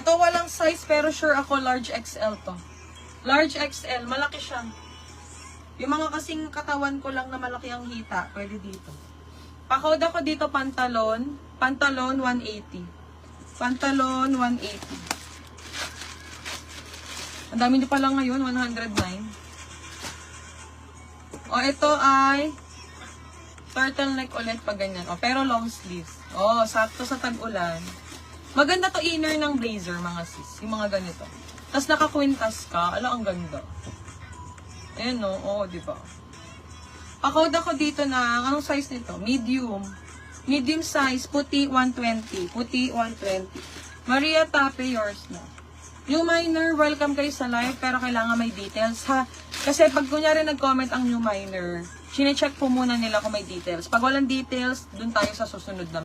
Ito walang size pero sure ako large XL to. Large XL, malaki siya. Yung mga kasing katawan ko lang na malaki ang hita, pwede dito. Pakod ako dito pantalon 180. Pantalon 180. Ang dami nyo pala ngayon, 109. O, ito ay turtleneck ulit pag ganyan. O, pero long sleeves. O, sakto sa tag-ulan. Maganda to inner ng blazer, mga sis. Yung mga ganito. Tapos nakakwintas ka. Ala, ang ganda. Ayan, no? Oo, diba? Pakod ako dito na, anong size nito? Medium. Medium size, puti 120. Puti 120. Maria Tape, yours na. New minor, welcome kayo sa live, pero kailangan may details, ha? Kasi pag kunyari nag-comment ang new minor, sine-check po muna nila kung may details. Pag walang details, dun tayo sa susunod na.